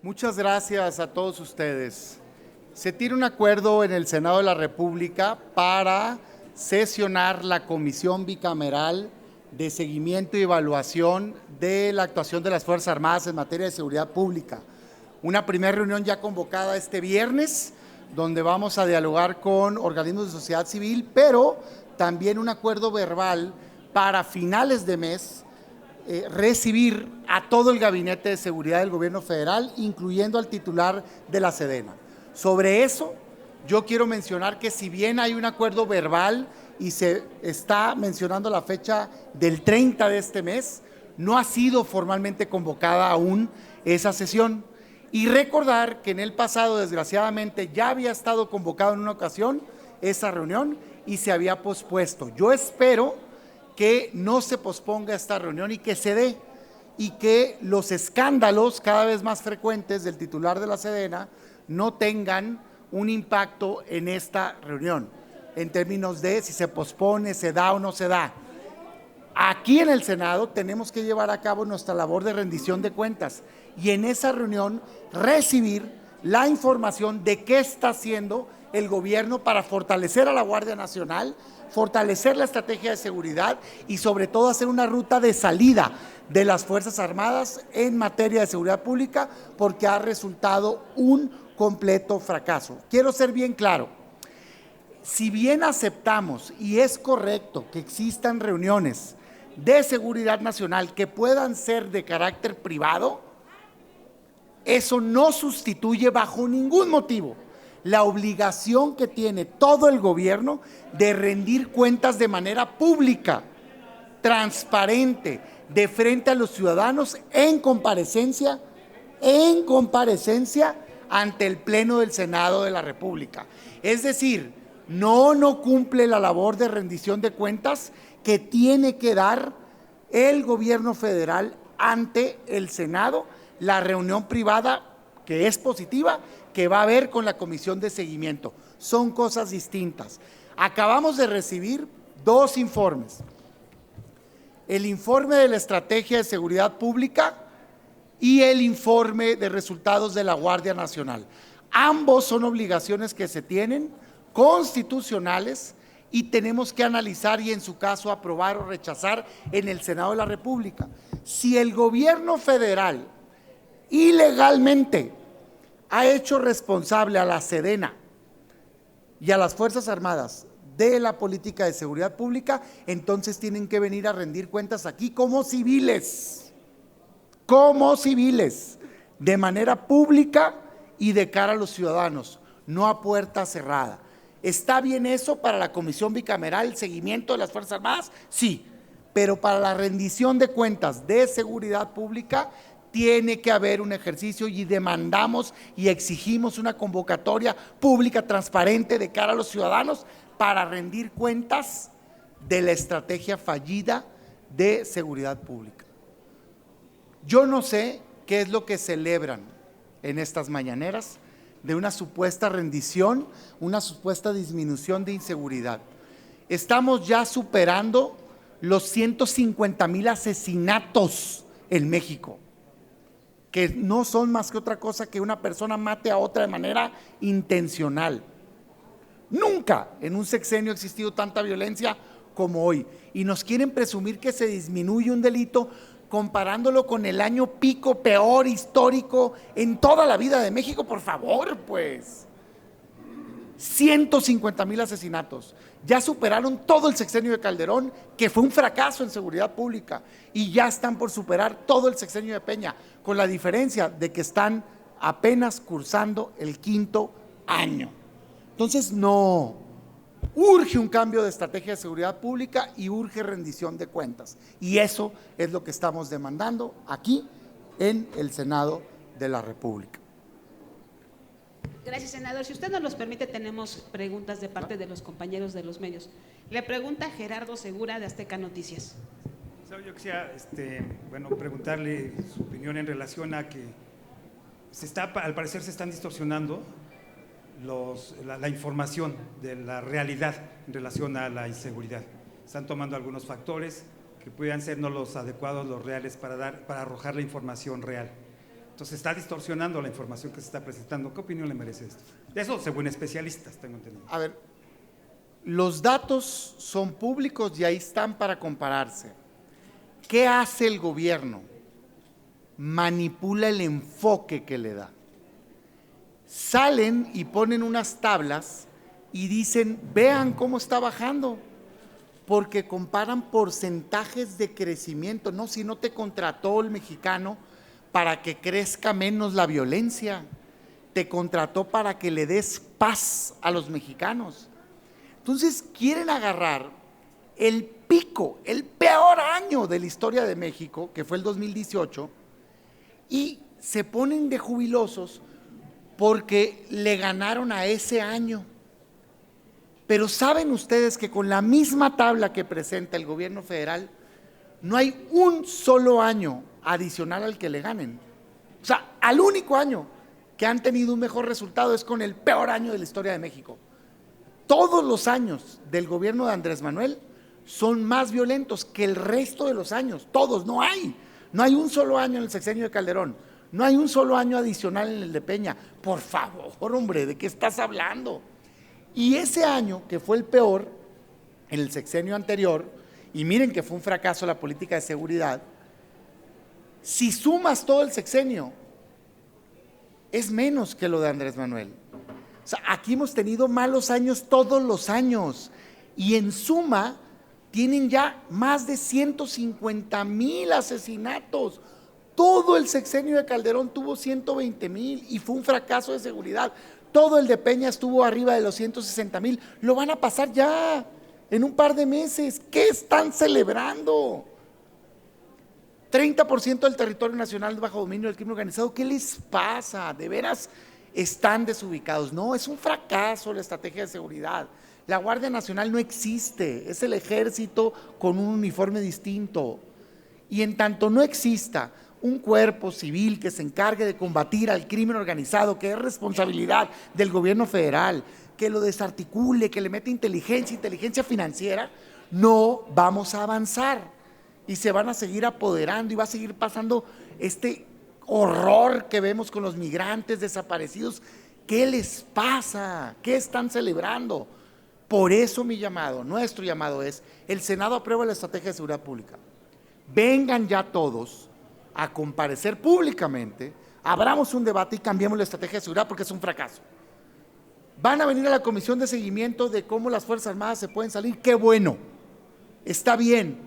Muchas gracias a todos ustedes. Se tiene un acuerdo en el Senado de la República para sesionar la Comisión Bicameral de Seguimiento y Evaluación de la actuación de las Fuerzas Armadas en materia de seguridad pública. Una primera reunión ya convocada este viernes, donde vamos a dialogar con organismos de sociedad civil, pero también un acuerdo verbal para finales de mes recibir a todo el Gabinete de Seguridad del Gobierno Federal, incluyendo al titular de la Sedena. Sobre eso, yo quiero mencionar que si bien hay un acuerdo verbal y se está mencionando la fecha del 30 de este mes, no ha sido formalmente convocada aún esa sesión. Y recordar que en el pasado, desgraciadamente, ya había estado convocado en una ocasión esa reunión y se había pospuesto. Yo espero que no se posponga esta reunión y que se dé, y que los escándalos cada vez más frecuentes del titular de la Sedena no tengan un impacto en esta reunión, en términos de si se pospone, se da o no se da. Aquí en el Senado tenemos que llevar a cabo nuestra labor de rendición de cuentas y en esa reunión recibir la información de qué está haciendo el gobierno para fortalecer a la Guardia Nacional, fortalecer la estrategia de seguridad y sobre todo hacer una ruta de salida de las Fuerzas Armadas en materia de seguridad pública, porque ha resultado un completo fracaso. Quiero ser bien claro, si bien aceptamos y es correcto que existan reuniones de seguridad nacional que puedan ser de carácter privado, eso no sustituye bajo ningún motivo la obligación que tiene todo el gobierno de rendir cuentas de manera pública, transparente, de frente a los ciudadanos en comparecencia ante el Pleno del Senado de la República. Es decir, no cumple la labor de rendición de cuentas que tiene que dar el gobierno federal ante el Senado, la reunión privada que es positiva, que va a haber con la Comisión de Seguimiento. Son cosas distintas. Acabamos de recibir dos informes. El informe de la Estrategia de Seguridad Pública y el informe de resultados de la Guardia Nacional. Ambos son obligaciones que se tienen, constitucionales, y tenemos que analizar y en su caso aprobar o rechazar en el Senado de la República. Si el gobierno federal ilegalmente ha hecho responsable a la Sedena y a las Fuerzas Armadas de la política de seguridad pública, entonces tienen que venir a rendir cuentas aquí como civiles, de manera pública y de cara a los ciudadanos, no a puerta cerrada. ¿Está bien eso para la Comisión Bicameral, el seguimiento de las Fuerzas Armadas? Sí, pero para la rendición de cuentas de seguridad pública tiene que haber un ejercicio y demandamos y exigimos una convocatoria pública transparente de cara a los ciudadanos para rendir cuentas de la estrategia fallida de seguridad pública. Yo no sé qué es lo que celebran en estas mañaneras de una supuesta rendición, una supuesta disminución de inseguridad. Estamos ya superando los 150,000 asesinatos en México, que no son más que otra cosa que una persona mate a otra de manera intencional. Nunca en un sexenio ha existido tanta violencia como hoy, y nos quieren presumir que se disminuye un delito comparándolo con el año pico peor histórico en toda la vida de México. Por favor, pues 150,000 asesinatos, ya superaron todo el sexenio de Calderón, que fue un fracaso en seguridad pública, y ya están por superar todo el sexenio de Peña, con la diferencia de que están apenas cursando el 5º año. Entonces, no, urge un cambio de estrategia de seguridad pública y urge rendición de cuentas, y eso es lo que estamos demandando aquí en el Senado de la República. Gracias, senador. Si usted nos los permite, tenemos preguntas de parte de los compañeros de los medios. Le pregunta Gerardo Segura de Azteca Noticias. Yo quisiera preguntarle su opinión en relación a que al parecer se están distorsionando la información de la realidad en relación a la inseguridad. Están tomando algunos factores que puedan ser no los adecuados, los reales, para arrojar la información real. Entonces está distorsionando la información que se está presentando. ¿Qué opinión le merece esto? De eso, según especialistas, tengo entendido. A ver, los datos son públicos y ahí están para compararse. ¿Qué hace el gobierno? Manipula el enfoque que le da. Salen y ponen unas tablas y dicen, vean cómo está bajando, porque comparan porcentajes de crecimiento. No, si no te contrató el mexicano para que crezca menos la violencia, te contrató para que le des paz a los mexicanos. Entonces quieren agarrar el pico, el peor año de la historia de México, que fue el 2018, y se ponen de jubilosos porque le ganaron a ese año. Pero ¿saben ustedes que con la misma tabla que presenta el gobierno federal, no hay un solo año adicional al que le ganen? O sea, al único año que han tenido un mejor resultado es con el peor año de la historia de México. Todos los años del gobierno de Andrés Manuel son más violentos que el resto de los años, todos, no hay un solo año en el sexenio de Calderón, no hay un solo año adicional en el de Peña. Por favor, hombre, ¿de qué estás hablando? Y ese año, que fue el peor, en el sexenio anterior, y miren que fue un fracaso la política de seguridad, si sumas todo el sexenio, es menos que lo de Andrés Manuel. O sea, aquí hemos tenido malos años todos los años, y en suma tienen ya más de 150,000 asesinatos. Todo el sexenio de Calderón tuvo 120,000 y fue un fracaso de seguridad. Todo el de Peña estuvo arriba de los 160,000. Lo van a pasar ya en un par de meses. ¿Qué están celebrando? 30% del territorio nacional bajo dominio del crimen organizado. ¿Qué les pasa? ¿De veras están desubicados? No, es un fracaso la estrategia de seguridad. La Guardia Nacional no existe, es el ejército con un uniforme distinto. Y en tanto no exista un cuerpo civil que se encargue de combatir al crimen organizado, que es responsabilidad del gobierno federal, que lo desarticule, que le mete inteligencia financiera, no vamos a avanzar y se van a seguir apoderando y va a seguir pasando este horror que vemos con los migrantes desaparecidos. ¿Qué les pasa? ¿Qué están celebrando? Por eso mi llamado, nuestro llamado es, el Senado aprueba la estrategia de seguridad pública. Vengan ya todos a comparecer públicamente, abramos un debate y cambiemos la estrategia de seguridad porque es un fracaso. Van a venir a la comisión de seguimiento de cómo las Fuerzas Armadas se pueden salir, qué bueno, está bien.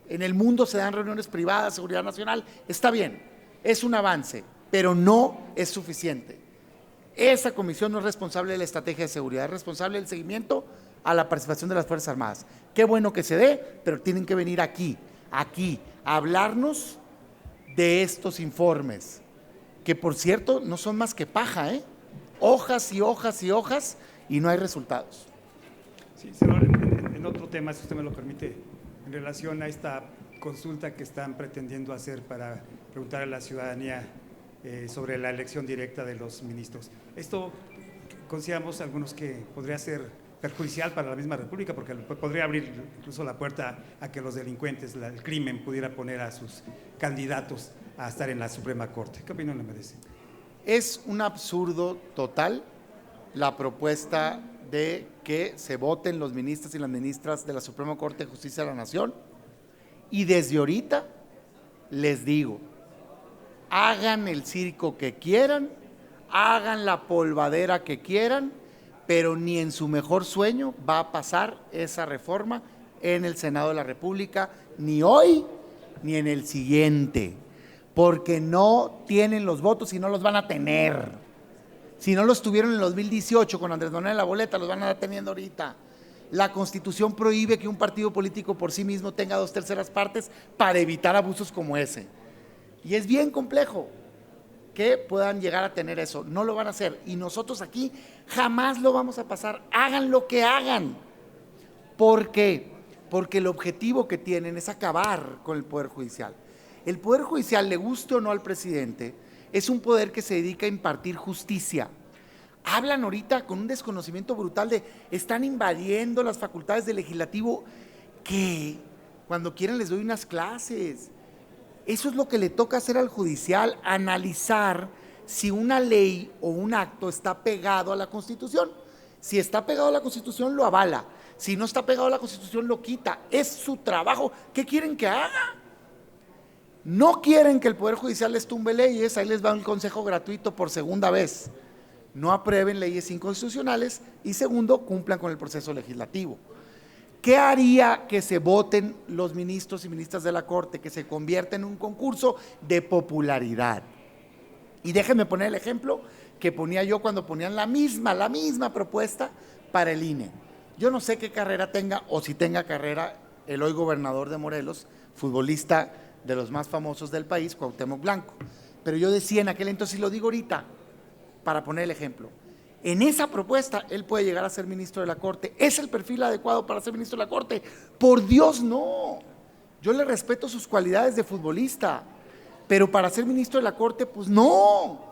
En el mundo se dan reuniones privadas, seguridad nacional, está bien, es un avance, pero no es suficiente. Esa comisión no es responsable de la estrategia de seguridad, es responsable del seguimiento a la participación de las Fuerzas Armadas. Qué bueno que se dé, pero tienen que venir aquí, a hablarnos de estos informes, que por cierto no son más que paja, hojas y hojas y hojas y no hay resultados. Sí, senador, en otro tema, si usted me lo permite, en relación a esta consulta que están pretendiendo hacer para preguntar a la ciudadanía sobre la elección directa de los ministros. Esto consideramos algunos que podría ser perjudicial para la misma República, porque podría abrir incluso la puerta a que los delincuentes, el crimen, pudiera poner a sus candidatos a estar en la Suprema Corte. ¿Qué opinión le merece? Es un absurdo total la propuesta de que se voten los ministros y las ministras de la Suprema Corte de Justicia de la Nación, y desde ahorita les digo, hagan el circo que quieran, hagan la polvadera que quieran, pero ni en su mejor sueño va a pasar esa reforma en el Senado de la República, ni hoy ni en el siguiente, porque no tienen los votos y no los van a tener. Si no los tuvieron en el 2018 con Andrés Manuel en la boleta, los van a estar teniendo ahorita. La Constitución prohíbe que un partido político por sí mismo tenga 2/3 partes para evitar abusos como ese. Y es bien complejo que puedan llegar a tener eso. No lo van a hacer. Y nosotros aquí jamás lo vamos a pasar. Hagan lo que hagan. ¿Por qué? Porque el objetivo que tienen es acabar con el Poder Judicial. El Poder Judicial, le guste o no al presidente, es un poder que se dedica a impartir justicia. Hablan ahorita con un desconocimiento brutal de están invadiendo las facultades del legislativo, que cuando quieran les doy unas clases. Eso es lo que le toca hacer al judicial, analizar si una ley o un acto está pegado a la Constitución. Si está pegado a la Constitución, lo avala. Si no está pegado a la Constitución, lo quita. Es su trabajo. ¿Qué quieren que haga? No quieren que el Poder Judicial les tumbe leyes, ahí les va un consejo gratuito por segunda vez. No aprueben leyes inconstitucionales y segundo, cumplan con el proceso legislativo. ¿Qué haría que se voten los ministros y ministras de la Corte? Que se convierta en un concurso de popularidad. Y déjenme poner el ejemplo que ponía yo cuando ponían la misma propuesta para el INE. Yo no sé qué carrera tenga o si tenga carrera el hoy gobernador de Morelos, futbolista de los más famosos del país, Cuauhtémoc Blanco. Pero yo decía en aquel entonces, y lo digo ahorita, para poner el ejemplo, en esa propuesta él puede llegar a ser ministro de la Corte. ¿Es el perfil adecuado para ser ministro de la Corte? Por Dios, no. Yo le respeto sus cualidades de futbolista, pero para ser ministro de la Corte, pues no.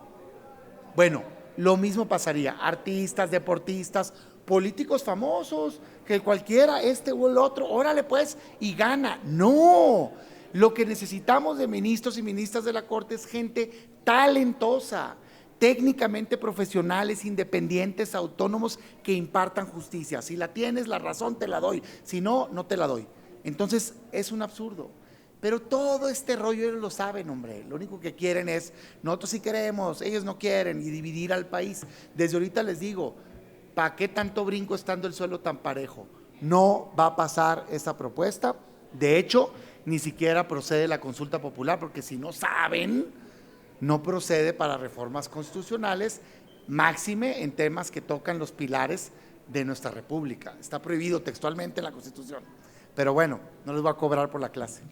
Bueno, lo mismo pasaría, artistas, deportistas, políticos famosos, que cualquiera, este o el otro, órale pues, y gana. No, lo que necesitamos de ministros y ministras de la Corte es gente talentosa, técnicamente profesionales, independientes, autónomos, que impartan justicia. Si la tienes, la razón te la doy, si no, no te la doy. Entonces, es un absurdo. Pero todo este rollo ellos lo saben, hombre. Lo único que quieren es, nosotros sí queremos, ellos no quieren, y dividir al país. Desde ahorita les digo, ¿para qué tanto brinco estando el suelo tan parejo? No va a pasar esa propuesta. De hecho, ni siquiera procede la consulta popular, porque si no saben, no procede para reformas constitucionales, máxime en temas que tocan los pilares de nuestra república. Está prohibido textualmente en la Constitución. Pero bueno, no les voy a cobrar por la clase.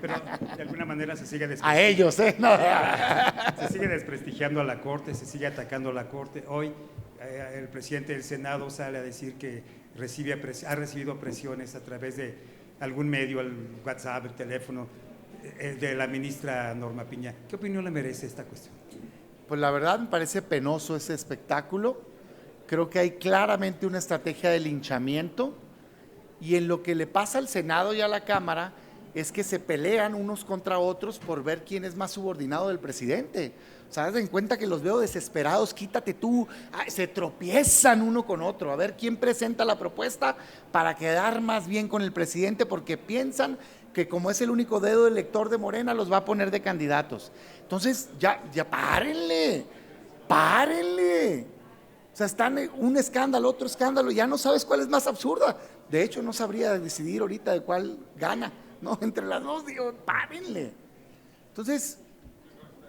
Pero de alguna manera se sigue a ellos, No. Se sigue desprestigiando a la Corte, se sigue atacando a la Corte. Hoy el presidente del Senado sale a decir que ha recibido presiones a través de algún medio, el WhatsApp, el teléfono, de la ministra Norma Piña. ¿Qué opinión le merece esta cuestión? Pues la verdad me parece penoso ese espectáculo. Creo que hay claramente una estrategia de linchamiento. Y en lo que le pasa al Senado y a la Cámara es que se pelean unos contra otros por ver quién es más subordinado del presidente. O sea, den cuenta que los veo desesperados, quítate tú, se tropiezan uno con otro, a ver quién presenta la propuesta para quedar más bien con el presidente, porque piensan que como es el único dedo elector de Morena, los va a poner de candidatos. Entonces, ya párenle. O sea, están un escándalo, otro escándalo, ya no sabes cuál es más absurda. De hecho, no sabría decidir ahorita de cuál gana, ¿no? Entre las dos, digo, párenle. Entonces,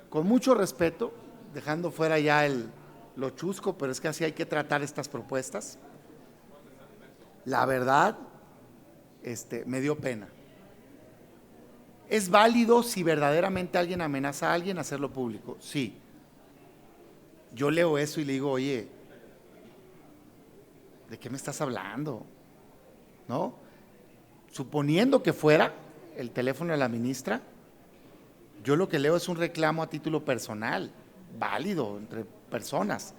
con mucho respeto, dejando fuera ya lo chusco, pero es que así hay que tratar estas propuestas. La verdad, me dio pena. ¿Es válido si verdaderamente alguien amenaza a alguien hacerlo público? Sí. Yo leo eso y le digo, oye, ¿de qué me estás hablando? ¿No? Suponiendo que fuera el teléfono de la ministra, yo lo que leo es un reclamo a título personal, válido entre personas.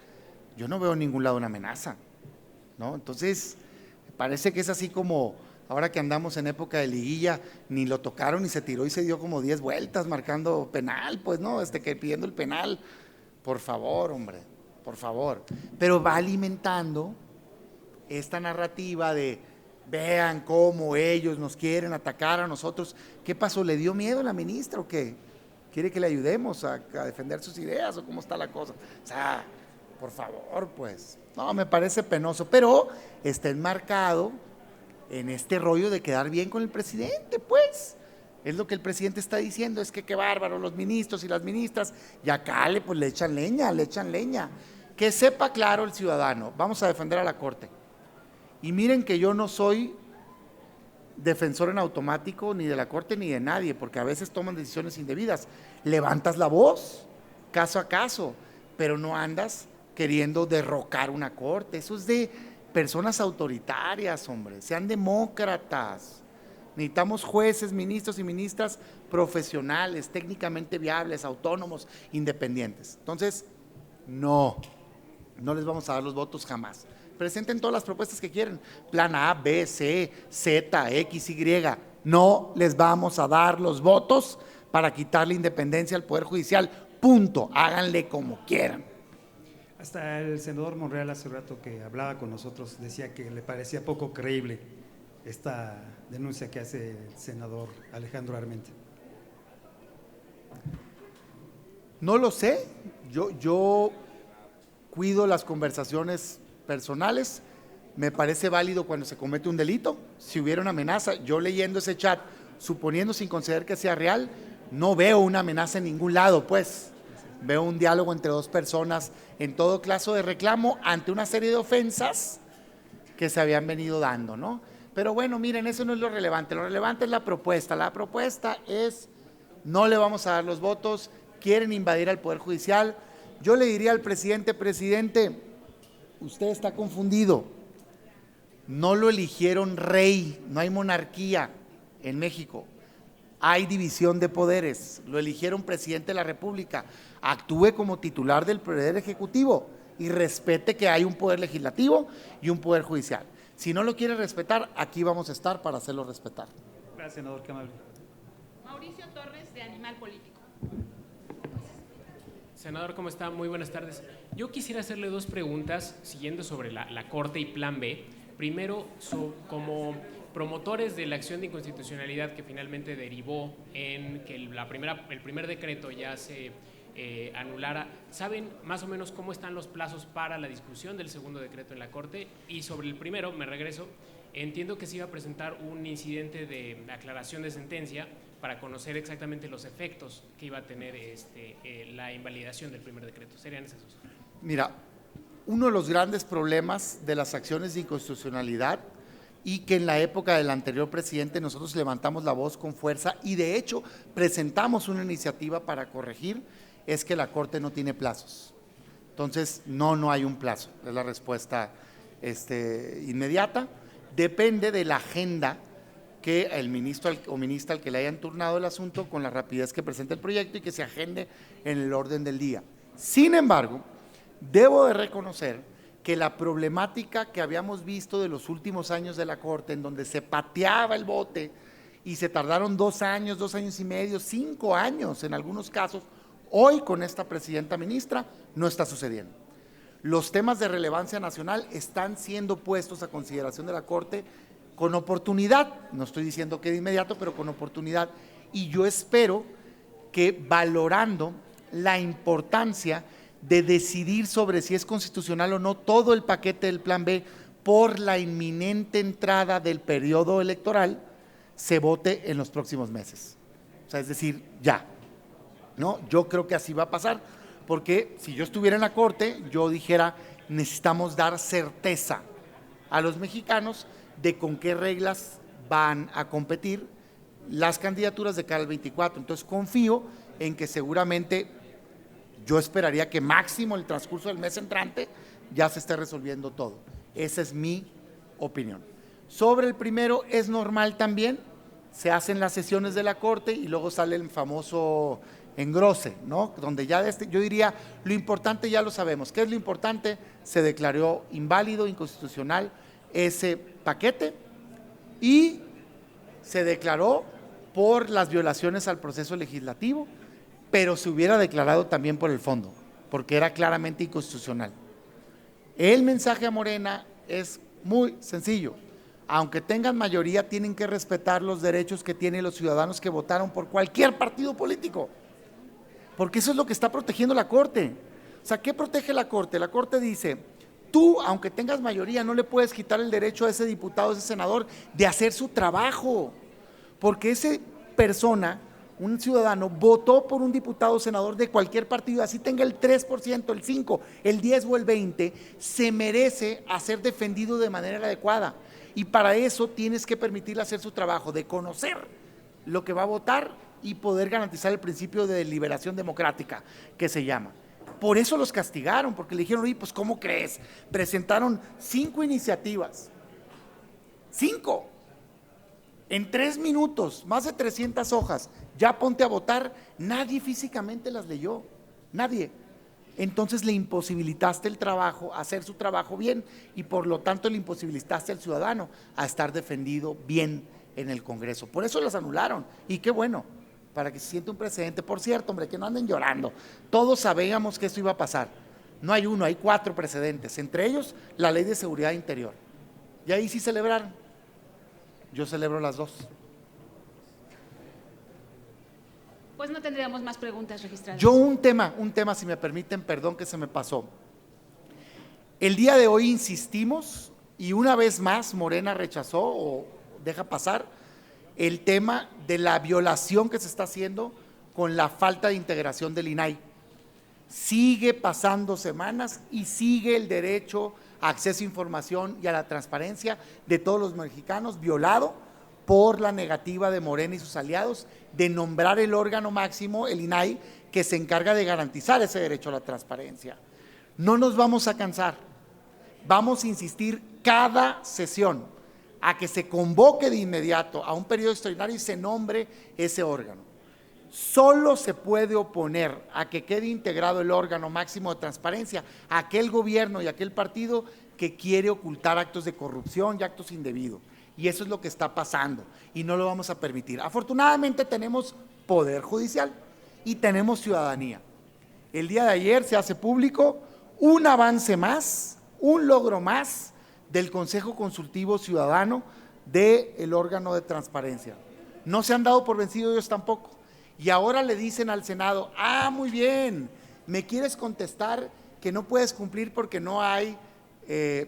Yo no veo en ningún lado una amenaza, ¿no? Entonces, parece que es así como ahora que andamos en época de liguilla, ni lo tocaron y se tiró y se dio como 10 vueltas marcando penal, pues, ¿no? Que pidiendo el penal. Por favor, hombre, por favor. Pero va alimentando esta narrativa de vean cómo ellos nos quieren atacar a nosotros. ¿Qué pasó? ¿Le dio miedo a la ministra o qué? ¿Quiere que le ayudemos a defender sus ideas o cómo está la cosa? O sea, por favor, pues. No, me parece penoso, pero está enmarcado en este rollo de quedar bien con el presidente, pues. Es lo que el presidente está diciendo, es que qué bárbaro los ministros y las ministras, y acá le echan leña. Que sepa claro el ciudadano, vamos a defender a la Corte. Y miren que yo no soy defensor en automático ni de la Corte ni de nadie, porque a veces toman decisiones indebidas. Levantas la voz, caso a caso, pero no andas queriendo derrocar una Corte. Eso es de personas autoritarias, hombre, sean demócratas. Necesitamos jueces, ministros y ministras profesionales, técnicamente viables, autónomos, independientes. Entonces, no les vamos a dar los votos jamás. Presenten todas las propuestas que quieren, plan A, B, C, Z, X, Y. No les vamos a dar los votos para quitar la independencia al Poder Judicial. Punto. Háganle como quieran. Hasta el senador Monreal hace rato que hablaba con nosotros decía que le parecía poco creíble esta denuncia que hace el senador Alejandro Armenta. No lo sé, yo cuido las conversaciones personales, me parece válido cuando se comete un delito, si hubiera una amenaza, yo leyendo ese chat, suponiendo sin considerar que sea real, no veo una amenaza en ningún lado, pues. Veo un diálogo entre dos personas en todo caso de reclamo ante una serie de ofensas que se habían venido dando, ¿no? Pero bueno, miren, eso no es lo relevante es la propuesta es, no le vamos a dar los votos, quieren invadir al Poder Judicial. Yo le diría al presidente, usted está confundido, no lo eligieron rey, no hay monarquía en México. Hay división de poderes, lo eligieron presidente de la República, actúe como titular del Poder Ejecutivo y respete que hay un Poder Legislativo y un Poder Judicial. Si no lo quiere respetar, aquí vamos a estar para hacerlo respetar. Gracias, senador, qué amable. Mauricio Torres, de Animal Político. Senador, ¿cómo está? Muy buenas tardes. Yo quisiera hacerle dos preguntas siguiendo sobre la Corte y Plan B. Primero, como promotores de la acción de inconstitucionalidad que finalmente derivó en que el primer decreto ya se anulara, ¿saben más o menos cómo están los plazos para la discusión del segundo decreto en la Corte? Y sobre el primero, me regreso, entiendo que se iba a presentar un incidente de aclaración de sentencia para conocer exactamente los efectos que iba a tener la invalidación del primer decreto. ¿Serían esos dos? Mira, uno de los grandes problemas de las acciones de inconstitucionalidad y que en la época del anterior presidente nosotros levantamos la voz con fuerza y de hecho presentamos una iniciativa para corregir, es que la Corte no tiene plazos. Entonces, no hay un plazo, es la respuesta inmediata. Depende de la agenda que el ministro o ministra al que le hayan turnado el asunto con la rapidez que presente el proyecto y que se agende en el orden del día. Sin embargo, debo de reconocer que la problemática que habíamos visto de los últimos años de la Corte, en donde se pateaba el bote y se tardaron 2 años, 2 años y medio, 5 años en algunos casos, hoy con esta presidenta ministra no está sucediendo. Los temas de relevancia nacional están siendo puestos a consideración de la Corte con oportunidad, no estoy diciendo que de inmediato, pero con oportunidad, y yo espero que valorando la importancia de decidir sobre si es constitucional o no todo el paquete del Plan B por la inminente entrada del periodo electoral, se vote en los próximos meses. O sea, es decir, ya. ¿No? Yo creo que así va a pasar, porque si yo estuviera en la Corte, yo dijera, necesitamos dar certeza a los mexicanos de con qué reglas van a competir las candidaturas de cara al 24. Entonces confío en que seguramente, yo esperaría que máximo el transcurso del mes entrante ya se esté resolviendo todo. Esa es mi opinión. Sobre el primero, es normal también, se hacen las sesiones de la Corte y luego sale el famoso engrose, ¿no? Donde ya yo diría, lo importante ya lo sabemos. ¿Qué es lo importante? Se declaró inválido, inconstitucional ese paquete y se declaró por las violaciones al proceso legislativo, pero se hubiera declarado también por el fondo, porque era claramente inconstitucional. El mensaje a Morena es muy sencillo. Aunque tengan mayoría, tienen que respetar los derechos que tienen los ciudadanos que votaron por cualquier partido político, porque eso es lo que está protegiendo la Corte. O sea, ¿qué protege la Corte? La Corte dice, tú, aunque tengas mayoría, no le puedes quitar el derecho a ese diputado, a ese senador, de hacer su trabajo, porque esa persona, un ciudadano, votó por un diputado o senador de cualquier partido, así tenga el 3%, el 5%, el 10% o el 20%, se merece a ser defendido de manera adecuada. Y para eso tienes que permitirle hacer su trabajo, de conocer lo que va a votar y poder garantizar el principio de deliberación democrática, que se llama. Por eso los castigaron, porque le dijeron, oye, pues ¿cómo crees? Presentaron 5 iniciativas, 5, en 3 minutos, más de 300 hojas, ya ponte a votar. Nadie físicamente las leyó, nadie. Entonces le imposibilitaste el trabajo, hacer su trabajo bien, y por lo tanto le imposibilitaste al ciudadano a estar defendido bien en el Congreso. Por eso las anularon, y qué bueno, para que se siente un precedente. Por cierto, hombre, que no anden llorando. Todos sabíamos que esto iba a pasar. No hay uno, hay 4 precedentes, entre ellos la Ley de Seguridad Interior. Y ahí sí celebraron. Yo celebro las 2. Pues no tendríamos más preguntas registradas. Yo un tema, si me permiten, perdón que se me pasó. El día de hoy insistimos y una vez más Morena rechazó o deja pasar el tema de la violación que se está haciendo con la falta de integración del INAI. Sigue pasando semanas y sigue el derecho a acceso a información y a la transparencia de todos los mexicanos violado por la negativa de Morena y sus aliados de nombrar el órgano máximo, el INAI, que se encarga de garantizar ese derecho a la transparencia. No nos vamos a cansar, vamos a insistir cada sesión a que se convoque de inmediato a un periodo extraordinario y se nombre ese órgano. Solo se puede oponer a que quede integrado el órgano máximo de transparencia a aquel gobierno y aquel partido que quiere ocultar actos de corrupción y actos indebidos. Y eso es lo que está pasando y no lo vamos a permitir. Afortunadamente tenemos poder judicial y tenemos ciudadanía. El día de ayer se hace público un avance más, un logro más del Consejo Consultivo Ciudadano del órgano de transparencia. No se han dado por vencidos ellos tampoco. Y ahora le dicen al Senado, muy bien, me quieres contestar que no puedes cumplir porque no hay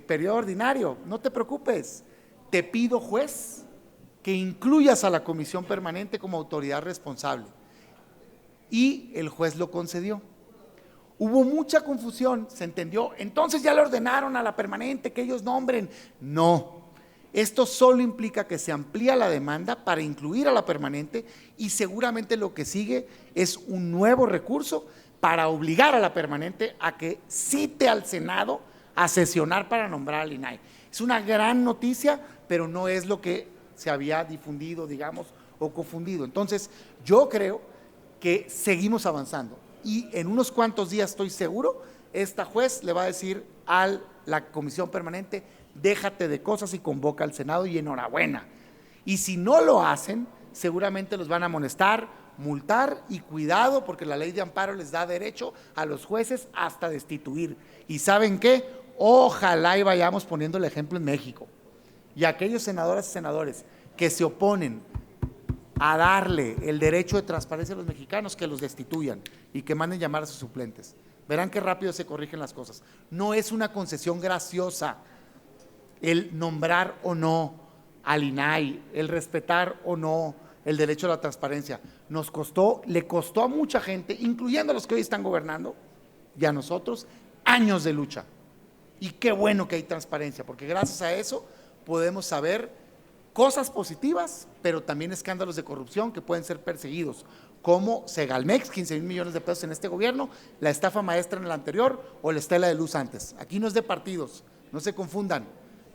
periodo ordinario. No te preocupes, te pido, juez, que incluyas a la comisión permanente como autoridad responsable. Y el juez lo concedió. Hubo mucha confusión, se entendió, entonces ya le ordenaron a la permanente que ellos nombren. No, esto solo implica que se amplía la demanda para incluir a la permanente y seguramente lo que sigue es un nuevo recurso para obligar a la permanente a que cite al Senado a sesionar para nombrar al INAI. Es una gran noticia, pero no es lo que se había difundido, digamos, o confundido. Entonces, yo creo que seguimos avanzando y en unos cuantos días estoy seguro, esta juez le va a decir a la comisión permanente, déjate de cosas y convoca al Senado y enhorabuena. Y si no lo hacen, seguramente los van a amonestar, multar y cuidado porque la ley de amparo les da derecho a los jueces hasta destituir. ¿Y saben qué? Ojalá y vayamos poniendo el ejemplo en México. Y aquellos senadoras y senadores que se oponen a darle el derecho de transparencia a los mexicanos, que los destituyan y que manden llamar a sus suplentes. Verán qué rápido se corrigen las cosas. No es una concesión graciosa el nombrar o no al INAI, el respetar o no el derecho a la transparencia. Nos costó, le costó a mucha gente, incluyendo a los que hoy están gobernando, y a nosotros, años de lucha. Y qué bueno que hay transparencia, porque gracias a eso podemos saber cosas positivas, pero también escándalos de corrupción que pueden ser perseguidos, como Segalmex, 15,000 millones de pesos en este gobierno, la estafa maestra en el anterior o la estela de luz antes. Aquí no es de partidos, no se confundan,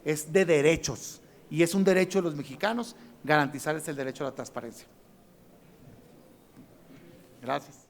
es de derechos y es un derecho de los mexicanos garantizarles el derecho a la transparencia. Gracias.